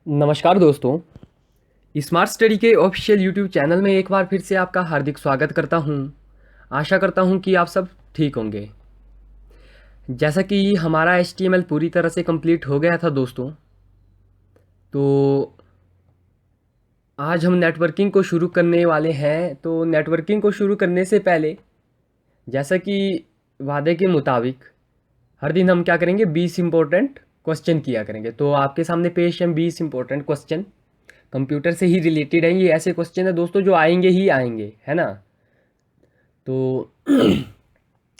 नमस्कार दोस्तों। Smart study के ऑफिशियल यूट्यूब चैनल में एक बार फिर से आपका हार्दिक स्वागत करता हूं। आशा करता हूं कि आप सब ठीक होंगे। जैसा कि हमारा HTML पूरी तरह से कंप्लीट हो गया था दोस्तों, तो आज हम नेटवर्किंग को शुरू करने वाले हैं। तो नेटवर्किंग को शुरू करने से पहले, जैसा कि वादे के मुताबिक हर दिन हम क्या करेंगे, 20 इम्पोर्टेंट क्वेश्चन किया करेंगे। तो आपके सामने पेश हैं 20 इम्पोर्टेंट क्वेश्चन, कंप्यूटर से ही रिलेटेड है। ये ऐसे क्वेश्चन है दोस्तों जो आएंगे ही आएंगे, है ना। तो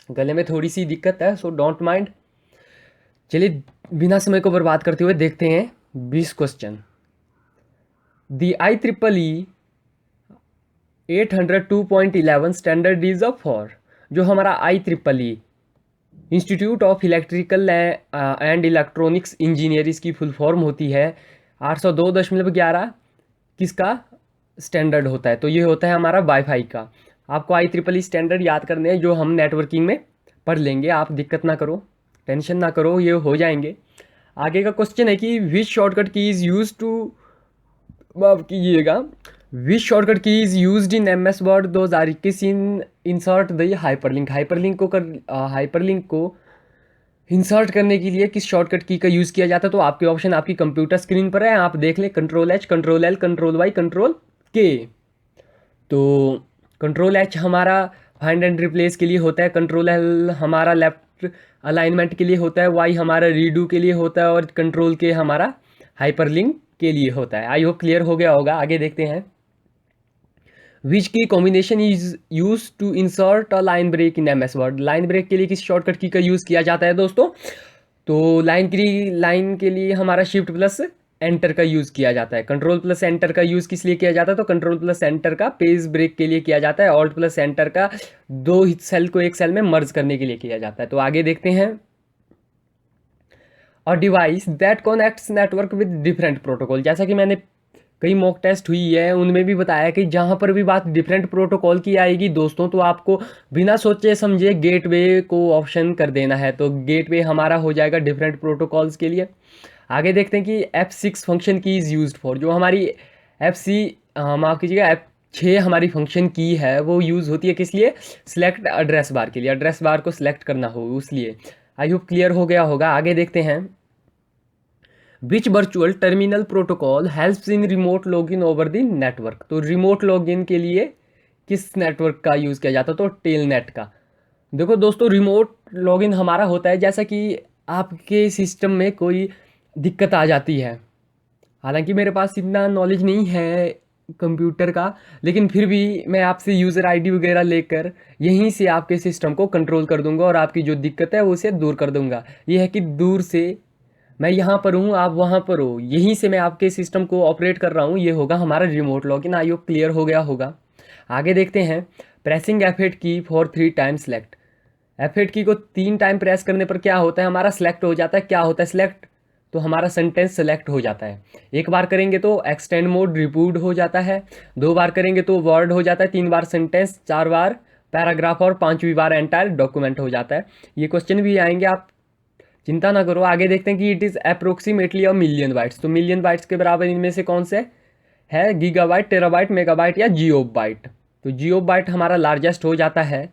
गले में थोड़ी सी दिक्कत है, सो डोंट माइंड। चलिए बिना समय को बर्बाद करते हुए देखते हैं 20 question. The IEEE 802.11 standard is a for. जो हमारा IEEE institute of electrical and electronics engineer इसकी फुल फॉर्म होती है। 802.11 किसका स्टैंडर्ड होता है? तो ये होता है हमारा वाईफाई का। आपको IEEE स्टैंडर्ड याद करने हैं जो हम नेटवर्किंग में पढ़ लेंगे। आप दिक्कत ना करो, टेंशन ना करो, ये हो जाएंगे। आगे का क्वेश्चन है कि which shortcut key is use to, माफ कीजिएगा, which shortcut key is used in MS word those are किस in insert the hyperlink. Hyperlink को इंसर्ट करने के लिए किस शॉर्टकट की का यूज़ किया जाता है? तो आपके ऑप्शन आपकी कंप्यूटर स्क्रीन पर है, आप देख लें। Ctrl+H, Ctrl+L, Ctrl+Y, Ctrl+K। तो Ctrl+H हमारा फाइंड एंड रिप्लेस के लिए होता है, Ctrl+L हमारा लेफ्ट अलाइनमेंट के लिए होता है, Y हमारा रीडू के लिए होता है और Ctrl+K हमारा हाइपरलिंक के लिए होता है। आई होप क्लियर हो गया होगा। आगे देखते हैं। Which key combination is use to insert a line break in MS word. Line break के लिए किस शॉर्टकट की का यूज़ किया जाता है दोस्तों? तो लाइन के लिए हमारा शिफ्ट प्लस एंटर का यूज़ किया जाता है। कंट्रोल प्लस एंटर का यूज़ किस लिए किया जाता है? तो कंट्रोल प्लस एंटर का पेज ब्रेक के लिए किया जाता है। ऑल्ट प्लस एंटर का दो सेल को एक सेल में मर्ज करने के लिए किया जाता है। तो आगे देखते हैं। और device that connects network with different protocol. जैसा कि मैंने कई मॉक टेस्ट हुई है उनमें भी बताया कि जहाँ पर भी बात डिफरेंट प्रोटोकॉल की आएगी दोस्तों, तो आपको बिना सोचे समझे गेटवे को ऑप्शन कर देना है। तो गेटवे हमारा हो जाएगा डिफरेंट प्रोटोकॉल्स के लिए। आगे देखते हैं कि F6 फंक्शन की इज़ यूज्ड फॉर। जो हमारी FC, माफ़ कीजिएगा, F6 हमारी फंक्शन की है वो यूज़ होती है किस लिए? सिलेक्ट एड्रेस बार के लिए। एड्रेस बार को सिलेक्ट करना हो उसलिए। आई होप क्लियर हो गया होगा। आगे देखते हैं। Which virtual terminal protocol helps in remote login over the network. तो रिमोट लॉगिन के लिए किस नेटवर्क का यूज़ किया जाता है? तो टेलनेट का। देखो दोस्तों, रिमोट लॉगिन हमारा होता है जैसा कि आपके सिस्टम में कोई दिक्कत आ जाती है। हालांकि मेरे पास इतना नॉलेज नहीं है कंप्यूटर का, लेकिन फिर भी मैं आपसे यूज़र ID वगैरह लेकर यहीं से आपके सिस्टम को कंट्रोल कर दूंगा और आपकी जो दिक्कत है उसे दूर कर दूंगा। ये है कि दूर से मैं यहाँ पर हूँ, आप वहाँ पर हो, यहीं से मैं आपके सिस्टम को ऑपरेट कर रहा हूँ। ये होगा हमारा remote login. I hope clear हो गया होगा। आगे देखते हैं। प्रेसिंग F8 की फॉर 3 टाइम सेलेक्ट। F8 की को 3 टाइम प्रेस करने पर क्या होता है? हमारा सेलेक्ट हो जाता है। क्या होता है सेलेक्ट? तो हमारा सेंटेंस सेलेक्ट हो जाता है। एक बार करेंगे तो एक्सटेंड मोड रिपूट हो जाता है, 2 बार करेंगे तो वर्ड हो जाता है, 3 बार सेंटेंस, 4 बार पैराग्राफ और 5वीं बार एंटायर डॉक्यूमेंट हो जाता है। ये क्वेश्चन भी आएंगे, आप चिंता ना करो। आगे देखते हैं कि it is approximately a million bytes. तो मिलियन बाइट्स के बराबर इनमें से कौन से है? गीगाबाइट, टेराबाइट, मेगाबाइट या जियोबाइट। तो जियोबाइट हमारा लार्जेस्ट हो जाता है।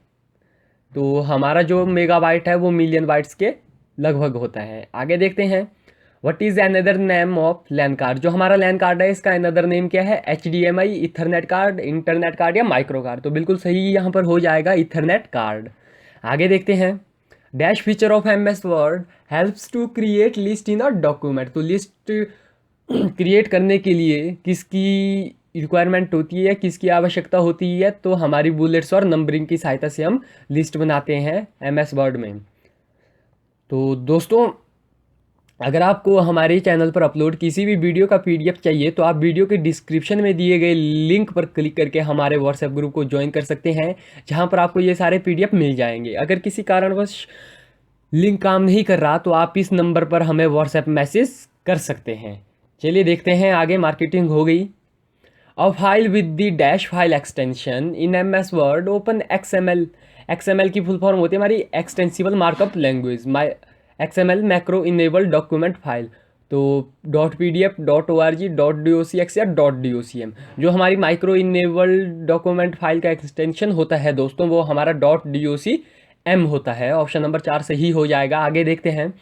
तो हमारा जो मेगाबाइट है वो मिलियन बाइट्स के लगभग होता है। आगे देखते हैं। What is another name of LAN card. जो हमारा लैन कार्ड है इसका अनदर नेम क्या है? HDMI, Ethernet card, internet card या माइक्रो कार्ड। तो बिल्कुल सही यहाँ पर हो जाएगा इथरनेट कार्ड। आगे देखते हैं। Dash feature of MS word helps to create list in a document. तो लिस्ट क्रिएट करने के लिए किसकी रिक्वायरमेंट होती है, किसकी आवश्यकता होती है? तो हमारी बुलेट्स और नंबरिंग की सहायता से हम लिस्ट बनाते हैं MS वर्ड में। तो दोस्तों, अगर आपको हमारे चैनल पर अपलोड किसी भी वीडियो का PDF चाहिए तो आप वीडियो के डिस्क्रिप्शन में दिए गए लिंक पर क्लिक करके हमारे व्हाट्सएप ग्रुप को ज्वाइन कर सकते हैं, जहां पर आपको ये सारे PDF मिल जाएंगे। अगर किसी कारणवश लिंक काम नहीं कर रहा तो आप इस नंबर पर हमें व्हाट्सएप मैसेज कर सकते हैं। चलिए देखते हैं आगे। मार्केटिंग हो गई। A file with the dash file extension in MS word open XML। XML की फुल फॉर्म होती है हमारी extensible markup language. XML macro enable document file. तो .pdf, .org, .docx या .docm जो हमारी माइक्रो इनेबल्ड डॉक्यूमेंट फाइल का extension होता है दोस्तों, वो हमारा .docm होता है। ऑप्शन नंबर 4 सही हो जाएगा। आगे देखते हैं,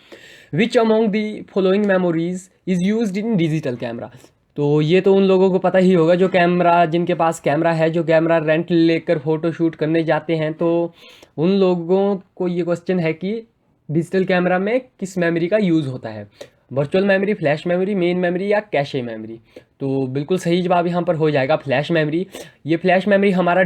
which among the following memories is used in digital camera. तो ये तो उन लोगों को पता ही होगा जो कैमरा, जिनके पास कैमरा है, जो कैमरा रेंट लेकर फ़ोटो शूट करने जाते हैं, तो उन लोगों को ये क्वेश्चन है कि डिजिटल कैमरा में किस मेमोरी का यूज़ होता है, virtual memory, flash memory, main memory या कैशे मेमोरी। तो बिल्कुल सही जवाब यहाँ पर हो जाएगा फ्लैश मेमोरी। ये फ्लैश मेमोरी हमारा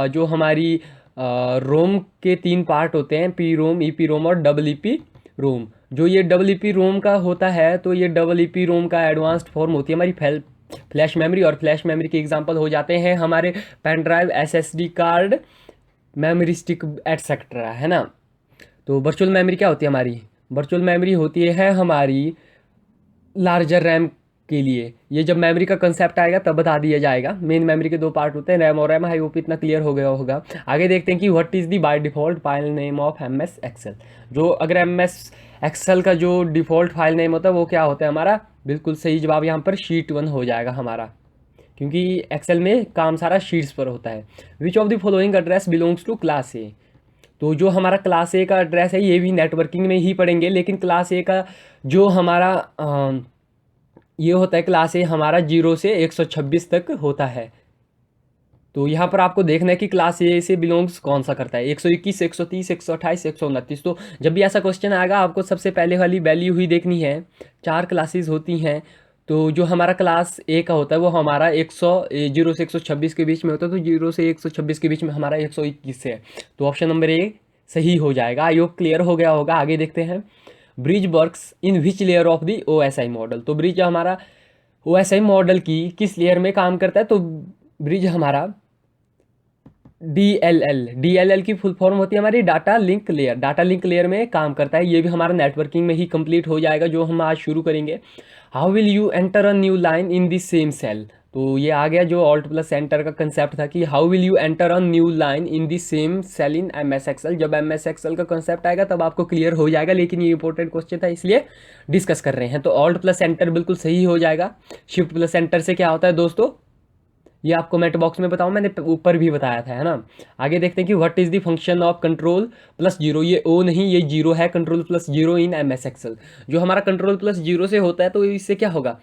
जो हमारी रोम के 3 पार्ट होते हैं, P ROM, E P ROM और EEP रोम। जो ये EEP रोम का होता है, तो ये EEP रोम का एडवांस्ड फॉर्म होती है हमारी फ्लैश मेमोरी। और फ्लैश मेमोरी के एग्जांपल हो जाते हैं हमारे pen drive, SSD card, memory stick etcetera, है ना। तो वर्चुअल मेमोरी क्या होती है हमारी? वर्चुअल मेमोरी होती है हमारी लार्जर रैम के लिए। ये जब मेमोरी का कंसेप्ट आएगा तब बता दिया जाएगा। मेन मेमोरी के 2 पार्ट होते हैं, रैम और रैम। आई होप इतना क्लियर हो गया होगा। आगे देखते हैं कि what is the by default file name of MS Excel. जो अगर MS एक्सेल का जो डिफ़ॉल्ट फाइल नेम होता है वो क्या होता है हमारा? बिल्कुल सही जवाब यहाँ पर शीट 1 हो जाएगा हमारा, क्योंकि एक्सेल में काम सारा शीट्स पर होता है। Which of the following address belongs to class A. तो जो हमारा क्लास ए का एड्रेस है, ये भी नेटवर्किंग में ही पढ़ेंगे, लेकिन क्लास ए का जो हमारा ये होता है, क्लास ए हमारा 0 से 126 तक होता है। तो यहाँ पर आपको देखना है कि क्लास ए से बिलोंग्स कौन सा करता है, 121, 130, 128, 129। तो जब भी ऐसा क्वेश्चन आएगा आपको सबसे पहले वाली वैल्यू ही देखनी है। 4 क्लासेस होती हैं, तो जो हमारा क्लास ए का होता है वो हमारा 0 से 126 के बीच में होता है। तो 0 से 126 के बीच में हमारा 121 है। तो ऑप्शन नंबर ए सही हो जाएगा। आई होप क्लियर हो गया होगा। आगे देखते हैं, bridge works in which layer of the OSI model. तो ब्रिज हमारा OSI मॉडल की किस लेयर में काम करता है? तो ब्रिज हमारा DLL की फुल फॉर्म होती है हमारी data link layer. Data link layer में काम करता है। ये भी हमारा नेटवर्किंग में ही कंप्लीट हो जाएगा, जो हम आज शुरू करेंगे। How will you enter a new line in this same cell. तो ये आ गया जो Alt+ एंटर का कंसेप्ट था कि how will you enter a new line in this same cell in MS Excel. जब MS एक्सेल का कंसेप्ट आएगा तब आपको क्लियर हो जाएगा, लेकिन ये इंपॉर्टेंट क्वेश्चन था इसलिए डिस्कस कर रहे हैं। तो Alt+ एंटर बिल्कुल सही हो जाएगा। Shift+ एंटर से क्या होता है दोस्तों, ये आप कमेंट बॉक्स में बताओ, मैंने ऊपर भी बताया था, है ना। आगे देखते हैं कि what is the function of Ctrl+0। ये O नहीं, ये 0 है, Ctrl+0 इन MS एक्सेल। जो हमारा Ctrl+0 से होता है तो इससे क्या होगा,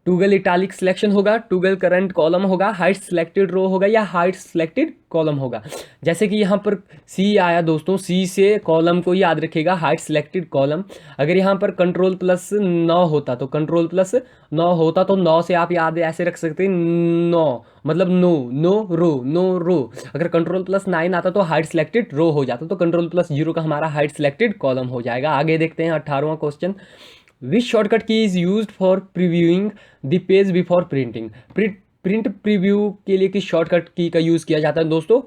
टूगल इटालिक सिलेक्शन होगा, टूगल करंट कॉलम होगा, हाइट सिलेक्टेड रो होगा या हाइट सिलेक्टेड कॉलम होगा। जैसे कि यहाँ पर C आया दोस्तों, C से कॉलम को याद रखिएगा, हाइट सिलेक्टेड कॉलम। अगर यहाँ पर Ctrl+9 होता तो Ctrl+9 होता तो 9 से आप याद ऐसे रख सकते हैं, 9 मतलब नो रो। अगर Ctrl+9 आता तो हाइट सिलेक्टेड रो हो जाता, तो Ctrl+0 का हमारा हाइट सिलेक्टेड कॉलम हो जाएगा। आगे देखते हैं 18वां question, which shortcut key is used for previewing the page before printing. Print preview के लिए किस शॉर्टकट की का यूज़ किया जाता है दोस्तों?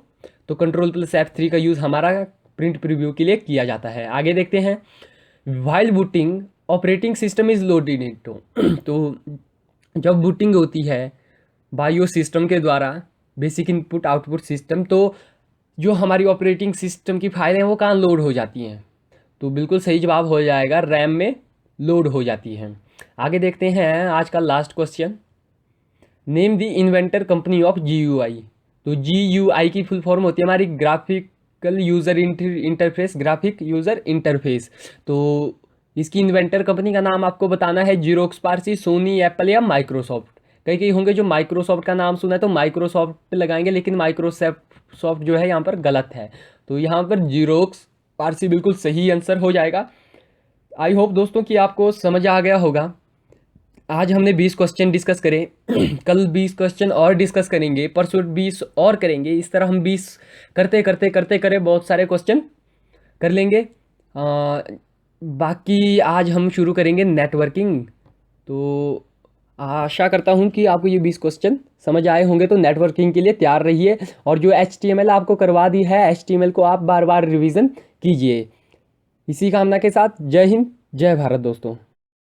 तो Ctrl+F3 का यूज़ हमारा प्रिंट प्रीव्यू के लिए किया जाता है। आगे देखते हैं, while booting operating system is loaded into. तो जब बूटिंग होती है बायो सिस्टम के द्वारा, बेसिक इनपुट आउटपुट सिस्टम, तो जो हमारी ऑपरेटिंग सिस्टम की फाइलें हैं वो कहाँ लोड हो जाती हैं? तो बिल्कुल सही जवाब हो जाएगा, रैम में लोड हो जाती है। आगे देखते हैं आज का last question, name the inventor company of GUI। तो GUI की फुल फॉर्म होती है हमारी graphical user interface, graphic user interface. तो इसकी इन्वेंटर कंपनी का नाम आपको बताना है, जीरोक्स, पारसी, सोनी, एप्पल या माइक्रोसॉफ्ट। कई होंगे जो माइक्रोसॉफ्ट का नाम सुना है तो माइक्रोसॉफ्ट पे लगाएंगे, लेकिन माइक्रोसॉफ्ट जो है यहाँ पर गलत है। तो यहाँ पर जीरोक्स, पारसी बिल्कुल सही आंसर हो जाएगा। आई होप दोस्तों कि आपको समझ आ गया होगा। आज हमने 20 क्वेश्चन डिस्कस करे, कल 20 क्वेश्चन और डिस्कस करेंगे, परसों 20 और करेंगे। इस तरह हम 20 करते बहुत सारे क्वेश्चन कर लेंगे। बाकी आज हम शुरू करेंगे नेटवर्किंग। तो आशा करता हूं कि आपको ये 20 क्वेश्चन समझ आए होंगे। तो नेटवर्किंग के लिए तैयार रहिए, और जो HTML आपको करवा दी है, HTML को आप बार बार रिवीजन कीजिए। इसी कामना के साथ जय हिंद, जय भारत दोस्तों।